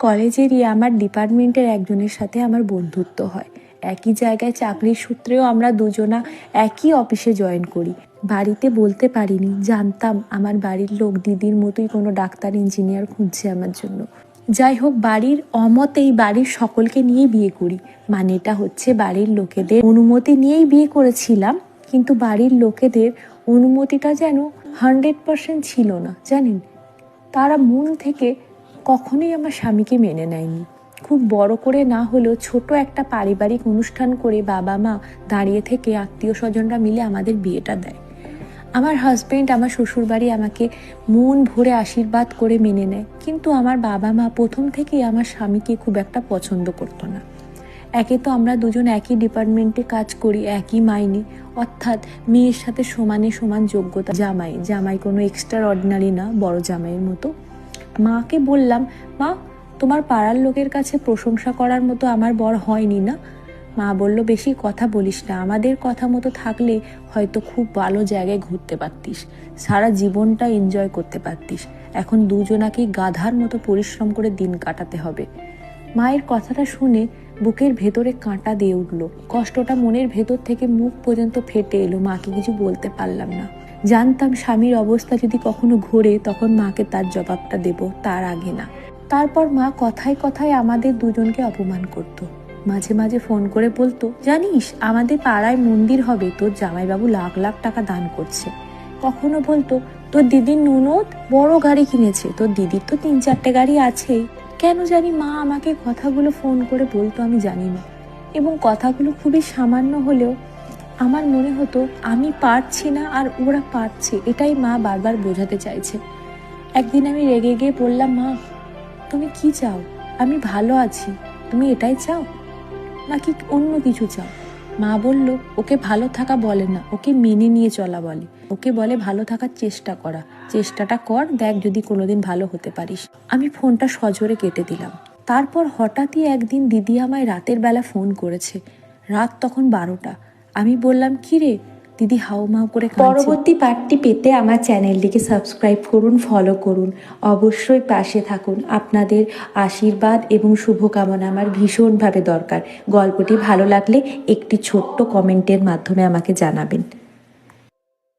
কলেজেরই আমার ডিপার্টমেন্টের একজনের সাথে আমার বন্ধুত্ব হয়। একই জায়গায় চাকরির সূত্রেও আমরা দুজনা একই অফিসে জয়েন করি। বাড়িতে বলতে পারিনি, জানতাম আমার বাড়ির লোক দিদির মতোই কোনো ডাক্তার ইঞ্জিনিয়ার খুঁজছে আমার জন্য। যাই হোক, বাড়ির অমতেই বাড়ির সকলকে নিয়ে বিয়ে করি। মানেটা হচ্ছে বাড়ির লোকেদের অনুমতি নিয়েই বিয়ে করেছিলাম, কিন্তু বাড়ির লোকেদের অনুমতিটা যেন 100% ছিল না, জানেন। তারা মন থেকে কখনোই আমার স্বামীকে মেনে নেয়নি। খুব বড় করে না হলেও ছোট একটা পারিবারিক অনুষ্ঠান করে বাবা মা দাঁড়িয়ে থেকে আত্মীয় স্বজনরা মিলে আমাদের বিয়েটা দেয়। আমার হাজব্যান্ড, আমার শ্বশুরবাড়ি আমাকে মন ভরে আশীর্বাদ করে মেনে নেয়, কিন্তু আমার বাবা মা প্রথম থেকেই আমার স্বামীকে খুব একটা পছন্দ করতো না। একে তো আমরা দুজন একই ডিপার্টমেন্টে কাজ করি, একই মাইনে, অর্থাৎ মেয়ের সাথে সমানে সমান যোগ্যতা। জামাই কোনো এক্সট্রা অর্ডিনারি না, বড় জামাইয়ের মতো। মাকে বললাম, মা, তোমার পাড়ার লোকের কাছে প্রশংসা করার মতো আমার বর হয়নি না? মা বলল, বেশি কথা বলিস না, আমাদের কথা মতো থাকলে হয়তো খুব ভালো জায়গায় ঘুরতে পারতিস, সারা জীবনটা এনজয় করতে পারতিস। এখন দুজনাকেই গাধার মতো পরিশ্রম করে দিন কাটাতে হবে। মায়ের কথাটা শুনে বুকের ভেতরে কাঁটা দিয়ে উঠল। কষ্টটা মনের ভেতর থেকে মুখ পর্যন্ত ফেটে এলো। মাকে কিছু বলতে পারলাম না। জানতাম স্বামীর অবস্থা যদি কখনো ঘোরে তখন মাকে তার জবাবটা দেব, তার আগে না। তারপর মা কথায় কথায় আমাদের দুজনকে অপমান করত। মাঝে মাঝে ফোন করে বলতো, জানিস আমাদের পাড়ায় মন্দির হবে, তোর জামাইবাবু লাখ লাখ টাকা দান করছে। কখনো বলতো, তোর দিদির ননদ বড় গাড়ি কিনেছে, তোর দিদির তো 3-4টে গাড়ি আছেই। কেন জানি মা আমাকে কথাগুলো ফোন করে বলতো, আমি জানি না। এবং কথাগুলো খুবই সামান্য হলেও আমার মনে হতো আমি পারছি না আর ওরা পারছে, এটাই মা বারবার বোঝাতে চাইছে। একদিন আমি রেগে গিয়ে বললাম, মা, তুমি কি চাও? আমি ভালো আছি, তুমি এটাই চাও নাকি অন্য কিছু চাও? মা বলল, ওকে ভালো থাকা বলে না, ওকে মেনে নিয়ে চলা বলে। ওকে বলে ভালো থাকার চেষ্টা করা। চেষ্টাটা কর, দেখ যদি কোনোদিন ভালো হতে পারিস। আমি ফোনটা সজোরে কেটে দিলাম। তারপর হঠাৎই একদিন দিদি আমায় রাতের বেলা ফোন করেছে। রাত তখন 12টা। আমি বললাম, কি রে? দিদি হাউমাউ করে কাঁদছে। পরবর্তী পার্টটি পেতে আমার চ্যানেলটিকে সাবস্ক্রাইব করুন, ফলো করুন, অবশ্যই পাশে থাকুন। আপনাদের আশীর্বাদ এবং শুভকামনা আমার ভীষণভাবে দরকার। গল্পটি ভালো লাগলে একটি ছোট্ট কমেন্টের মাধ্যমে আমাকে জানাবেন।